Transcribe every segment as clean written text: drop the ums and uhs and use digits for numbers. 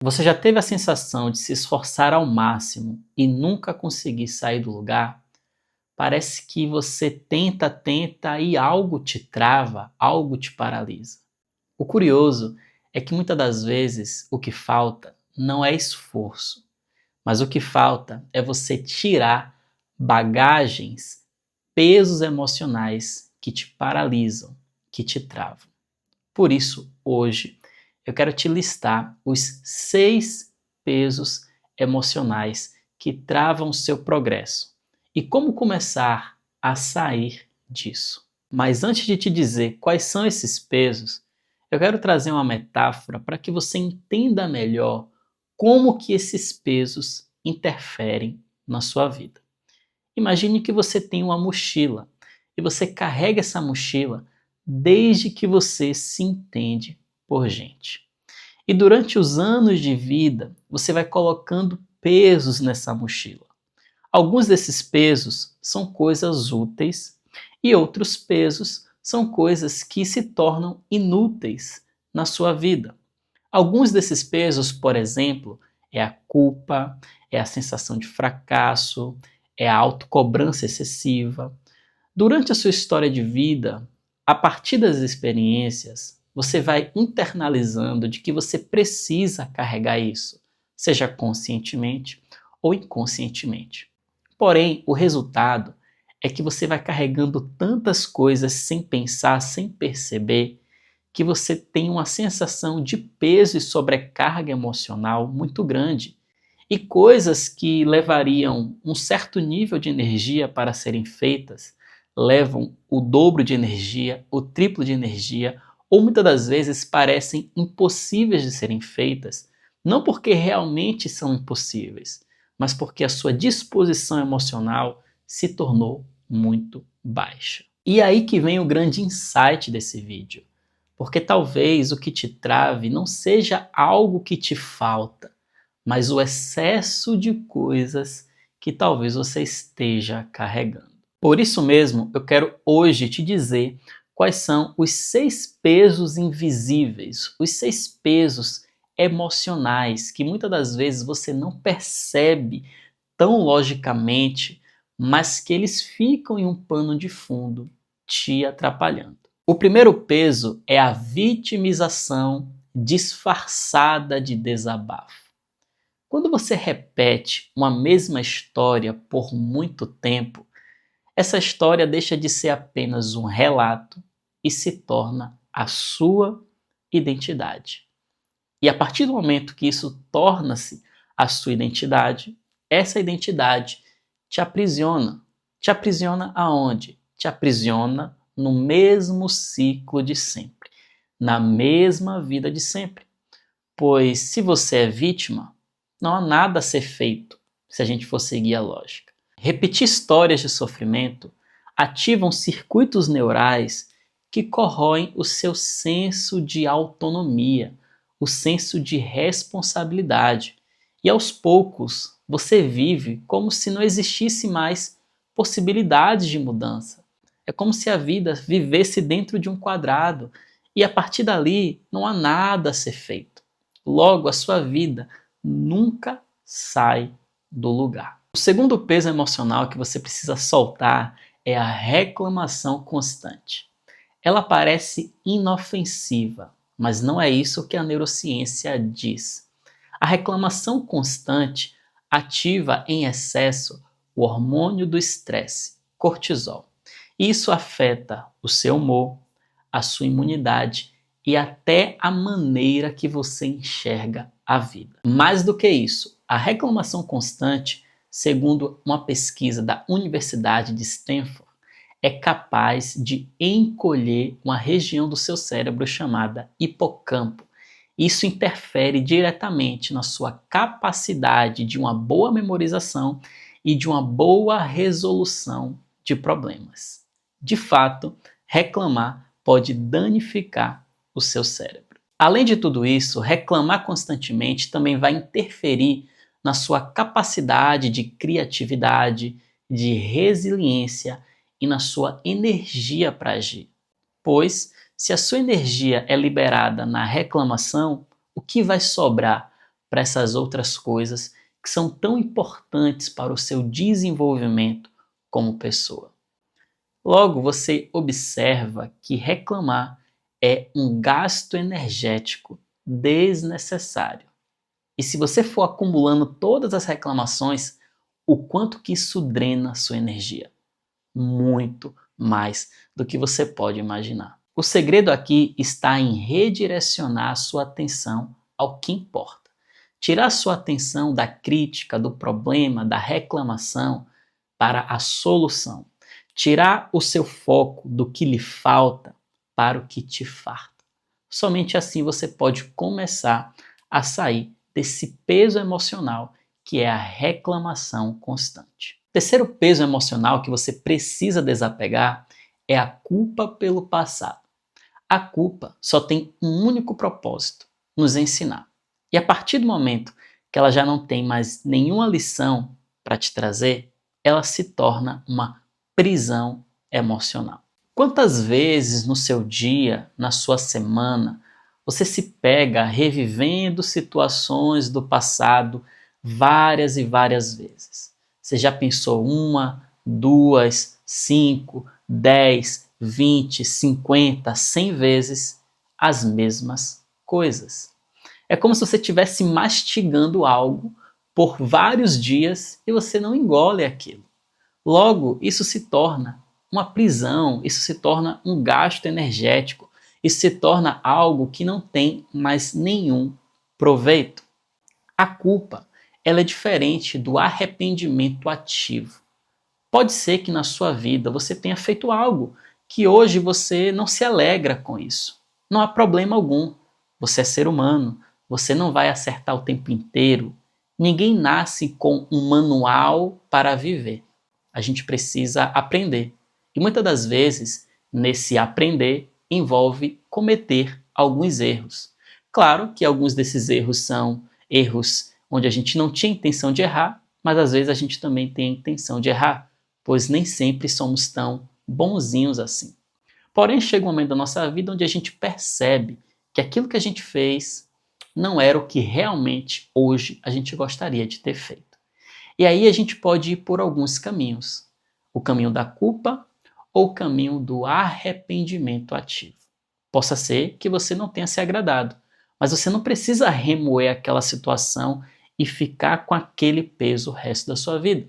Você já teve a sensação de se esforçar ao máximo e nunca conseguir sair do lugar? Parece que você tenta e algo te trava, algo te paralisa. O curioso é que muitas das vezes o que falta não é esforço, mas o que falta é você tirar bagagens, pesos emocionais que te paralisam, que te travam. Por isso, hoje, eu quero te listar os 6 pesos emocionais que travam o seu progresso e como começar a sair disso. Mas antes de te dizer quais são esses pesos, eu quero trazer uma metáfora para que você entenda melhor como que esses pesos interferem na sua vida. Imagine que você tem uma mochila e você carrega essa mochila desde que você se entende por gente. E durante os anos de vida, você vai colocando pesos nessa mochila. Alguns desses pesos são coisas úteis e outros pesos são coisas que se tornam inúteis na sua vida. Alguns desses pesos, por exemplo, é a culpa, é a sensação de fracasso, é a autocobrança excessiva. Durante a sua história de vida, a partir das experiências, você vai internalizando de que você precisa carregar isso, seja conscientemente ou inconscientemente. Porém, o resultado é que você vai carregando tantas coisas sem pensar, sem perceber, que você tem uma sensação de peso e sobrecarga emocional muito grande. E coisas que levariam um certo nível de energia para serem feitas, levam o dobro de energia, o triplo de energia, ou muitas das vezes parecem impossíveis de serem feitas, não porque realmente são impossíveis, mas porque a sua disposição emocional se tornou muito baixa. E aí que vem o grande insight desse vídeo. Porque talvez o que te trave não seja algo que te falta, mas o excesso de coisas que talvez você esteja carregando. Por isso mesmo, eu quero hoje te dizer quais são os 6 pesos invisíveis, os 6 pesos emocionais que muitas das vezes você não percebe tão logicamente, mas que eles ficam em um pano de fundo te atrapalhando. O primeiro peso é a vitimização disfarçada de desabafo. Quando você repete uma mesma história por muito tempo, essa história deixa de ser apenas um relato e se torna a sua identidade. E a partir do momento que isso torna-se a sua identidade, essa identidade te aprisiona. Te aprisiona aonde? Te aprisiona no mesmo ciclo de sempre, na mesma vida de sempre. Pois se você é vítima, não há nada a ser feito se a gente for seguir a lógica. Repetir histórias de sofrimento ativam circuitos neurais que corroem o seu senso de autonomia, o senso de responsabilidade. E aos poucos você vive como se não existisse mais possibilidades de mudança. É como se a vida vivesse dentro de um quadrado e a partir dali não há nada a ser feito. Logo, a sua vida nunca sai do lugar. O segundo peso emocional que você precisa soltar é a reclamação constante. Ela parece inofensiva, mas não é isso que a neurociência diz. A reclamação constante ativa em excesso o hormônio do estresse, cortisol. Isso afeta o seu humor, a sua imunidade e até a maneira que você enxerga a vida. Mais do que isso, a reclamação constante, segundo uma pesquisa da Universidade de Stanford, é capaz de encolher uma região do seu cérebro chamada hipocampo. Isso interfere diretamente na sua capacidade de uma boa memorização e de uma boa resolução de problemas. De fato, reclamar pode danificar o seu cérebro. Além de tudo isso, reclamar constantemente também vai interferir na sua capacidade de criatividade, de resiliência e na sua energia para agir. Pois, se a sua energia é liberada na reclamação, o que vai sobrar para essas outras coisas que são tão importantes para o seu desenvolvimento como pessoa. Logo, você observa que reclamar é um gasto energético desnecessário. E se você for acumulando todas as reclamações, o quanto que isso drena a sua energia? Muito mais do que você pode imaginar. O segredo aqui está em redirecionar a sua atenção ao que importa. Tirar a sua atenção da crítica, do problema, da reclamação para a solução. Tirar o seu foco do que lhe falta para o que te farta. Somente assim você pode começar a sair desse peso emocional que é a reclamação constante. O terceiro peso emocional que você precisa desapegar é a culpa pelo passado. A culpa só tem um único propósito: nos ensinar. E a partir do momento que ela já não tem mais nenhuma lição para te trazer, ela se torna uma prisão emocional. Quantas vezes no seu dia, na sua semana, você se pega revivendo situações do passado várias e várias vezes? Você já pensou 1, 2, 5, 10, 20, 50, 100 vezes as mesmas coisas? É como se você estivesse mastigando algo por vários dias e você não engole aquilo. Logo, isso se torna uma prisão, isso se torna um gasto energético, isso se torna algo que não tem mais nenhum proveito. A culpa, ela é diferente do arrependimento ativo. Pode ser que na sua vida você tenha feito algo que hoje você não se alegra com isso. Não há problema algum. Você é ser humano, você não vai acertar o tempo inteiro. Ninguém nasce com um manual para viver. A gente precisa aprender. E muitas das vezes, nesse aprender, envolve cometer alguns erros. Claro que alguns desses erros são erros onde a gente não tinha intenção de errar, mas às vezes a gente também tem a intenção de errar, pois nem sempre somos tão bonzinhos assim. Porém, chega um momento da nossa vida onde a gente percebe que aquilo que a gente fez não era o que realmente hoje a gente gostaria de ter feito. E aí a gente pode ir por alguns caminhos. O caminho da culpa ou o caminho do arrependimento ativo. Possa ser que você não tenha se agradado, mas você não precisa remoer aquela situação e ficar com aquele peso o resto da sua vida.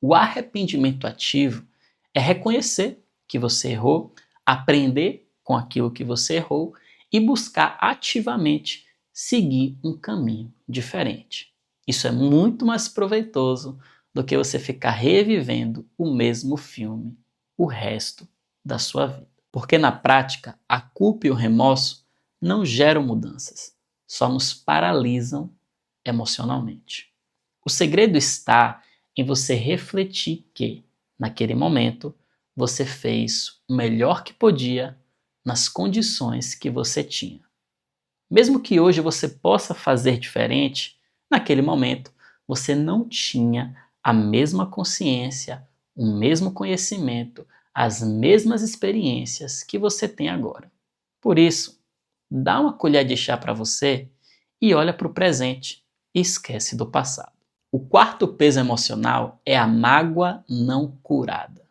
O arrependimento ativo é reconhecer que você errou, aprender com aquilo que você errou e buscar ativamente seguir um caminho diferente. Isso é muito mais proveitoso do que você ficar revivendo o mesmo filme o resto da sua vida. Porque na prática, a culpa e o remorso não geram mudanças, só nos paralisam emocionalmente. O segredo está em você refletir que, naquele momento, você fez o melhor que podia nas condições que você tinha. Mesmo que hoje você possa fazer diferente, naquele momento você não tinha a mesma consciência, o mesmo conhecimento, as mesmas experiências que você tem agora. Por isso, dá uma colher de chá para você e olha para o presente e esquece do passado. O quarto peso emocional é a mágoa não curada.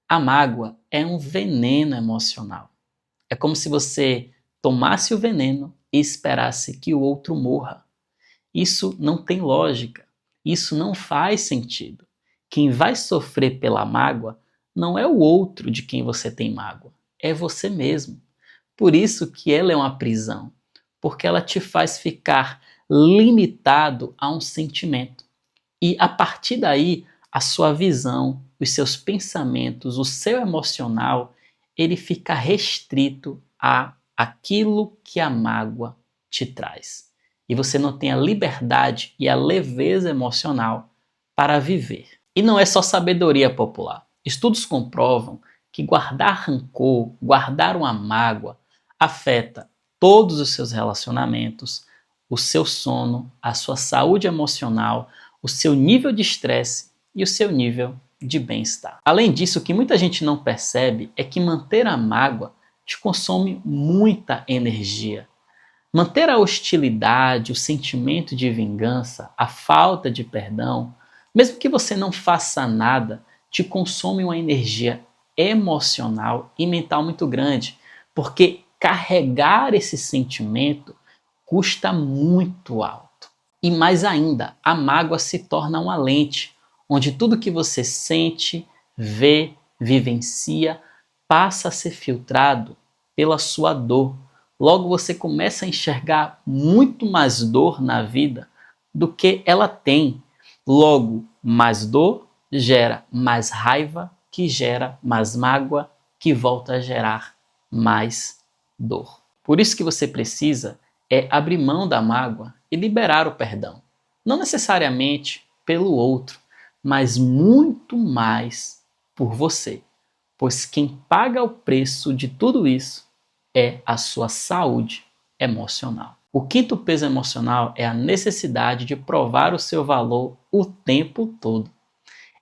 A mágoa é um veneno emocional. É como se você tomasse o veneno e esperasse que o outro morra. Isso não tem lógica. Isso não faz sentido. Quem vai sofrer pela mágoa não é o outro de quem você tem mágoa, é você mesmo. Por isso que ela é uma prisão, porque ela te faz ficar limitado a um sentimento. E a partir daí, a sua visão, os seus pensamentos, o seu emocional, ele fica restrito a aquilo que a mágoa te traz. E você não tem a liberdade e a leveza emocional para viver. E não é só sabedoria popular. Estudos comprovam que guardar rancor, guardar uma mágoa, afeta todos os seus relacionamentos, o seu sono, a sua saúde emocional, o seu nível de estresse e o seu nível de bem-estar. Além disso, o que muita gente não percebe é que manter a mágoa te consome muita energia. Manter a hostilidade, o sentimento de vingança, a falta de perdão, mesmo que você não faça nada, te consome uma energia emocional e mental muito grande, porque carregar esse sentimento custa muito alto. E mais ainda, a mágoa se torna uma lente, onde tudo que você sente, vê, vivencia, passa a ser filtrado pela sua dor. Logo você começa a enxergar muito mais dor na vida do que ela tem. Logo, mais dor gera mais raiva, que gera mais mágoa, que volta a gerar mais dor. Por isso que você precisa abrir mão da mágoa e liberar o perdão. Não necessariamente pelo outro, mas muito mais por você. Pois quem paga o preço de tudo isso é a sua saúde emocional. O quinto peso emocional é a necessidade de provar o seu valor o tempo todo.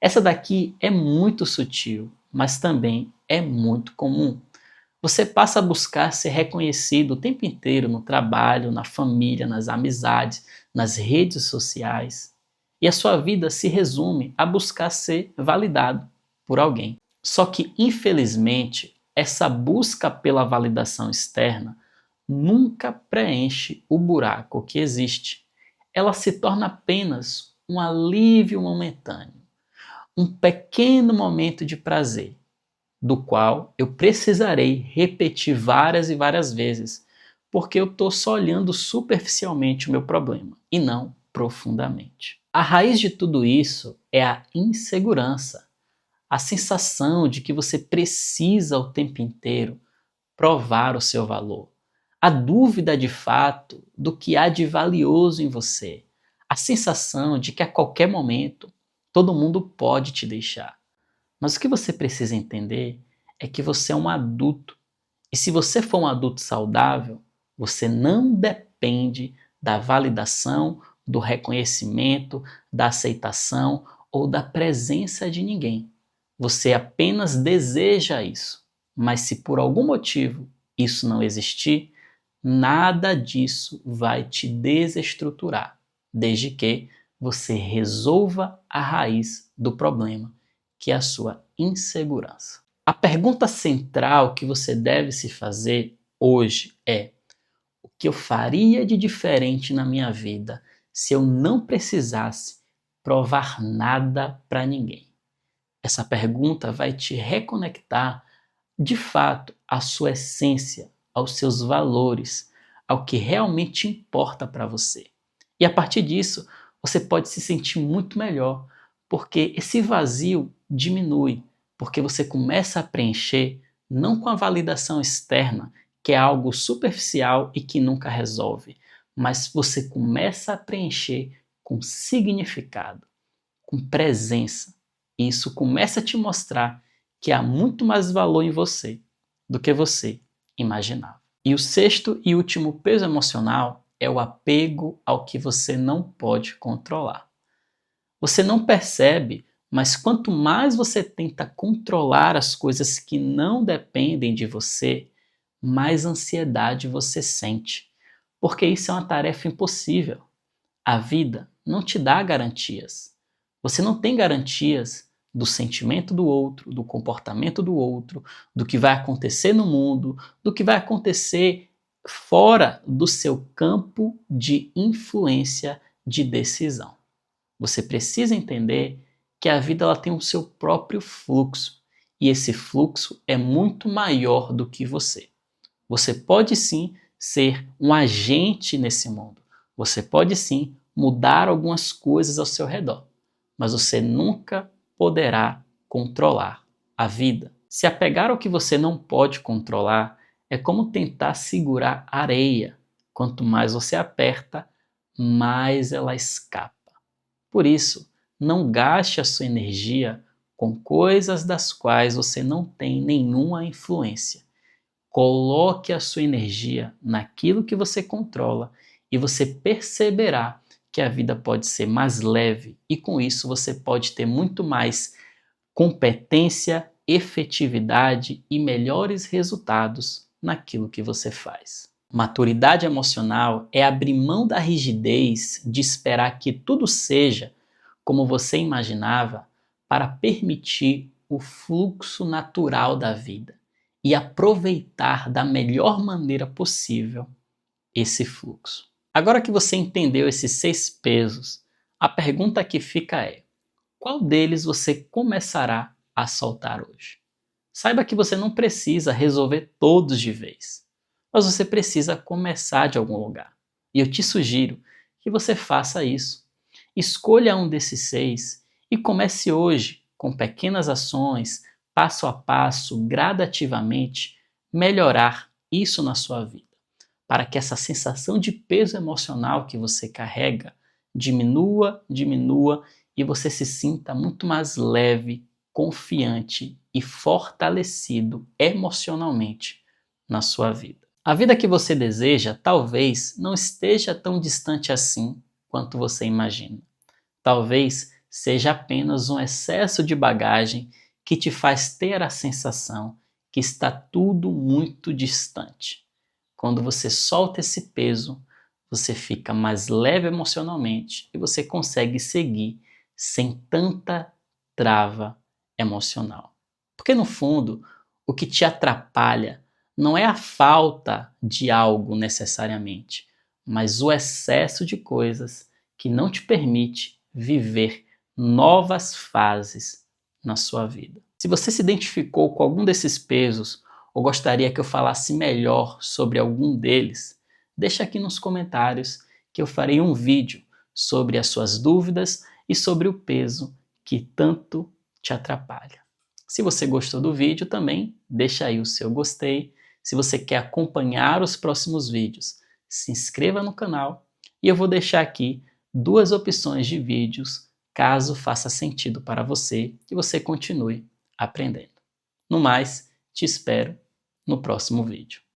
Essa daqui é muito sutil, mas também é muito comum. Você passa a buscar ser reconhecido o tempo inteiro no trabalho, na família, nas amizades, nas redes sociais. E a sua vida se resume a buscar ser validado por alguém. Só que, infelizmente, essa busca pela validação externa nunca preenche o buraco que existe. Ela se torna apenas um alívio momentâneo, um pequeno momento de prazer, do qual eu precisarei repetir várias e várias vezes, porque eu estou só olhando superficialmente o meu problema e não profundamente. A raiz de tudo isso é a insegurança, a sensação de que você precisa o tempo inteiro provar o seu valor, a dúvida de fato do que há de valioso em você, a sensação de que a qualquer momento todo mundo pode te deixar. Mas o que você precisa entender é que você é um adulto. E se você for um adulto saudável, você não depende da validação, do reconhecimento, da aceitação ou da presença de ninguém. Você apenas deseja isso. Mas se por algum motivo isso não existir, nada disso vai te desestruturar, desde que você resolva a raiz do problema, que é a sua insegurança. A pergunta central que você deve se fazer hoje é: o que eu faria de diferente na minha vida se eu não precisasse provar nada para ninguém? Essa pergunta vai te reconectar de fato à sua essência, aos seus valores, ao que realmente importa para você. E a partir disso, você pode se sentir muito melhor, porque esse vazio diminui, porque você começa a preencher não com a validação externa, que é algo superficial e que nunca resolve, mas você começa a preencher com significado, com presença. E isso começa a te mostrar que há muito mais valor em você do que você imaginava. E o sexto e último peso emocional é o apego ao que você não pode controlar. Você não percebe, mas quanto mais você tenta controlar as coisas que não dependem de você, mais ansiedade você sente. Porque isso é uma tarefa impossível. A vida não te dá garantias. Você não tem garantias do sentimento do outro, do comportamento do outro, do que vai acontecer no mundo, do que vai acontecer fora do seu campo de influência, de decisão. Você precisa entender que a vida ela tem o seu próprio fluxo e esse fluxo é muito maior do que você. Você pode sim ser um agente nesse mundo. Você pode sim mudar algumas coisas ao seu redor, mas você nunca poderá controlar a vida. Se apegar ao que você não pode controlar é como tentar segurar areia. Quanto mais você aperta, mais ela escapa. Por isso, não gaste a sua energia com coisas das quais você não tem nenhuma influência. Coloque a sua energia naquilo que você controla e você perceberá que a vida pode ser mais leve e com isso você pode ter muito mais competência, efetividade e melhores resultados naquilo que você faz. Maturidade emocional é abrir mão da rigidez de esperar que tudo seja como você imaginava para permitir o fluxo natural da vida e aproveitar da melhor maneira possível esse fluxo. Agora que você entendeu esses 6 pesos, a pergunta que fica é: qual deles você começará a soltar hoje? Saiba que você não precisa resolver todos de vez, mas você precisa começar de algum lugar. E eu te sugiro que você faça isso. Escolha um desses 6 e comece hoje com pequenas ações, passo a passo, gradativamente, melhorar isso na sua vida, para que essa sensação de peso emocional que você carrega diminua e você se sinta muito mais leve, confiante e fortalecido emocionalmente na sua vida. A vida que você deseja talvez não esteja tão distante assim quanto você imagina. Talvez seja apenas um excesso de bagagem que te faz ter a sensação que está tudo muito distante. Quando você solta esse peso, você fica mais leve emocionalmente e você consegue seguir sem tanta trava emocional. Porque no fundo, o que te atrapalha não é a falta de algo necessariamente, mas o excesso de coisas que não te permite viver novas fases na sua vida. Se você se identificou com algum desses pesos ou gostaria que eu falasse melhor sobre algum deles, deixa aqui nos comentários que eu farei um vídeo sobre as suas dúvidas e sobre o peso que tanto te atrapalha. Se você gostou do vídeo também, deixa aí o seu gostei. Se você quer acompanhar os próximos vídeos, se inscreva no canal e eu vou deixar aqui 2 opções de vídeos caso faça sentido para você e você continue aprendendo. No mais, te espero no próximo vídeo.